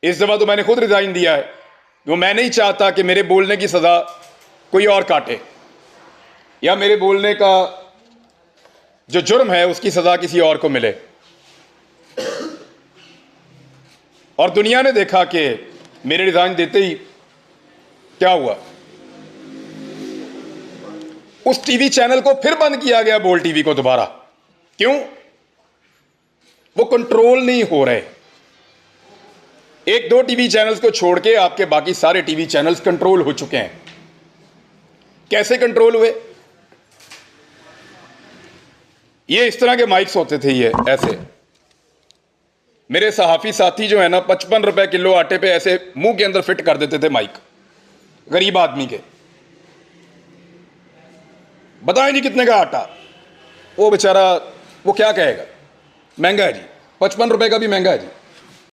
इस दफ़ा तो मैंने खुद रिज़ाइन दिया है। वो मैं नहीं चाहता कि मेरे बोलने की सज़ा कोई और काटे, या मेरे बोलने का जो जुर्म है उसकी सज़ा किसी और को मिले। और दुनिया ने देखा कि मेरे रिज़ाइन देते ही क्या हुआ, उस टीवी चैनल को फिर बंद किया गया, बोल टीवी को दोबारा। क्यों? वो कंट्रोल नहीं हो रहे। एक दो टीवी चैनल्स को छोड़ के आपके बाकी सारे टीवी चैनल्स कंट्रोल हो चुके हैं। कैसे कंट्रोल हुए? ये इस तरह के माइक्स होते थे, ये ऐसे। मेरे सहाफी साथी जो है ना, 55 रुपए किलो आटे पे ऐसे मुंह के अंदर फिट कर देते थे माइक, गरीब आदमी के। बताएं जी कितने का आटा? वो बेचारा वो क्या कहेगा, महंगा है जी, 55 रुपए का भी महंगा है जी।